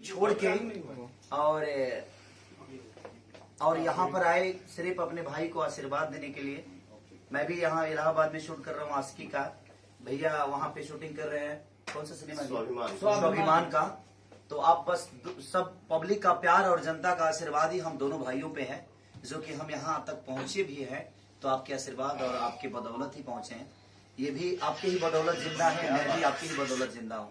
छोड़ के और यहाँ पर आए सिर्फ अपने भाई को आशीर्वाद देने के लिए। मैं भी यहाँ इलाहाबाद में शूट कर रहा हूँ आशिकी का। भैया वहाँ पे शूटिंग कर रहे हैं, कौन सा सिनेमा? स्वाभिमान का। तो आप बस सब पब्लिक का प्यार और जनता का आशीर्वाद ही हम दोनों भाइयों पे है, जो कि हम यहाँ तक पहुँचे भी हैं। तो आपके आशीर्वाद और आपके बदौलत ही पहुँचे हैं। ये भी आपके ही बदौलत जिंदा है, मैं भी आपकी ही बदौलत जिंदा हूँ।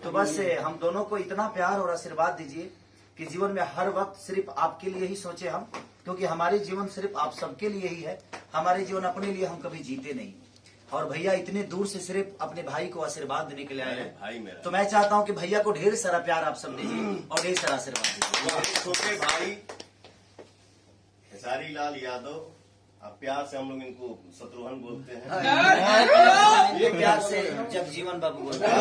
तो बस हम दोनों को इतना प्यार और आशीर्वाद दीजिए कि जीवन में हर वक्त सिर्फ आपके लिए ही सोचे हम, क्योंकि हमारे जीवन सिर्फ आप सबके लिए ही है। हमारे जीवन अपने लिए हम कभी जीते नहीं। और भैया इतने दूर से सिर्फ अपने भाई को आशीर्वाद देने के लिए आए हैं। तो मैं चाहता हूं कि भैया को ढेर सारा प्यार आप सब दीजिए और ढेर सारा आशीर्वाद दीजिए। छोटे भाई खेसारी लाल यादव, अब प्यार से हम लोग इनको शत्रुघ्न बोलते हैं। ये प्यार से जगजीवन बाबू बोलते हैं।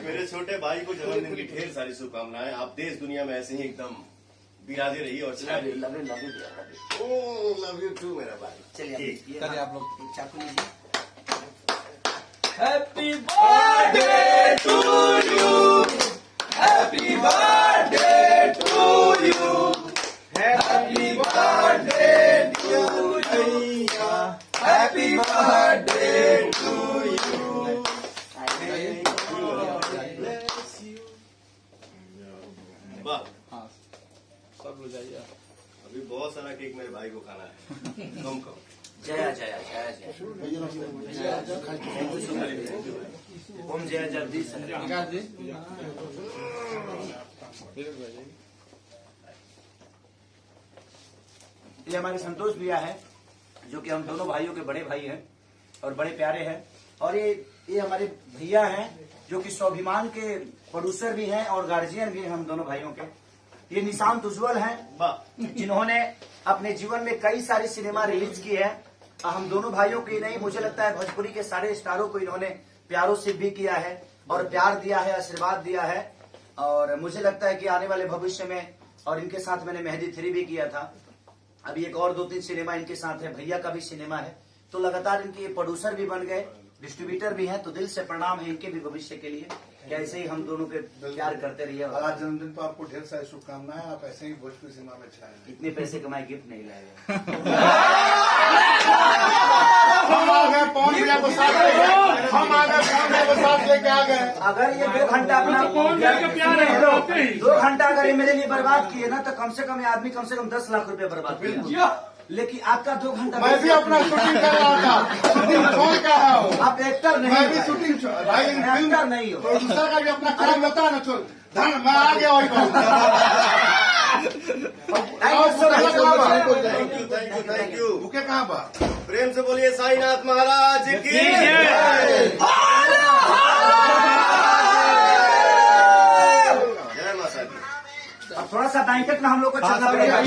मेरे छोटे भाई को जन्मदिन की ढेर सारी शुभकामनाएं। आप देश दुनिया में ऐसे ही एकदम विराजे रहिए और लव यू टू मेरा भाई। चलिए आप लोग चाकू लीजिए। Happy birthday to you, happy birthday to you, happy birthday to you, happy birthday to you. वाह, सब लोग जाइए। अभी बहुत सारा केक मेरे भाई को खाना है। कम कम। जया जया जया जया ओम जया जगदीश। ये हमारे संतोष भैया है, जो कि हम दोनों भाइयों के बड़े भाई हैं और बड़े प्यारे हैं। और ये हमारे भैया हैं, जो कि स्वाभिमान के प्रोड्यूसर भी हैं और गार्जियन भी हैं हम दोनों भाइयों के। ये निशांत उज्जवल हैं, जिन्होंने अपने जीवन में कई सारी सिनेमा रिलीज की है। हम दोनों भाइयों की नहीं, मुझे लगता है भोजपुरी के सारे स्टारों को इन्होंने प्यारों से भी किया है और प्यार दिया है, आशीर्वाद दिया है। और मुझे लगता है कि आने वाले भविष्य में, और इनके साथ मैंने मेहंदी 3 भी किया था, अभी एक और 2-3 सिनेमा इनके साथ है। भैया का भी सिनेमा है। तो लगातार इनके प्रोड्यूसर भी बन गए, डिस्ट्रीब्यूटर भी हैं। तो दिल से प्रणाम है इनके भी भविष्य के लिए, कि ऐसे ही हम दोनों पे प्यार करते रहिए। आज जन्मदिन पर आपको ढेर सारी शुभकामनाएं। आप ऐसे ही भोजपुरी सिनेमा में छाए। इतने पैसे कमाए, गिफ्ट नहीं लाएगा। हम आ गए पवन भैया को साथ लेके, हम आ गए पवन भैया को साथ लेके आ गए। अगर ये 2 घंटा अपना 2 घंटा अगर ये मेरे लिए बर्बाद किए ना, तो कम से कम ये आदमी कम से कम 10 लाख रुपए बर्बाद किया। लेकिन आपका 2 घंटा मैं भी अपना शूटिंग कर रहा था। शूटिंग छोड़ क्या है? आप एक्टर नहीं, मैं भी शूटिंग भाई एक्टर नहीं हो। प्रोड्यूसर का भी अपना काम होता है ना। छोड़ धन, मैं आ गया वही थैंक यू। बुके कहाँ बा? प्रेम से बोलिए साईनाथ महाराज की जय। जय माता दी। अब थोड़ा सा बैंकेट में हम लोग को चलना पड़ेगा।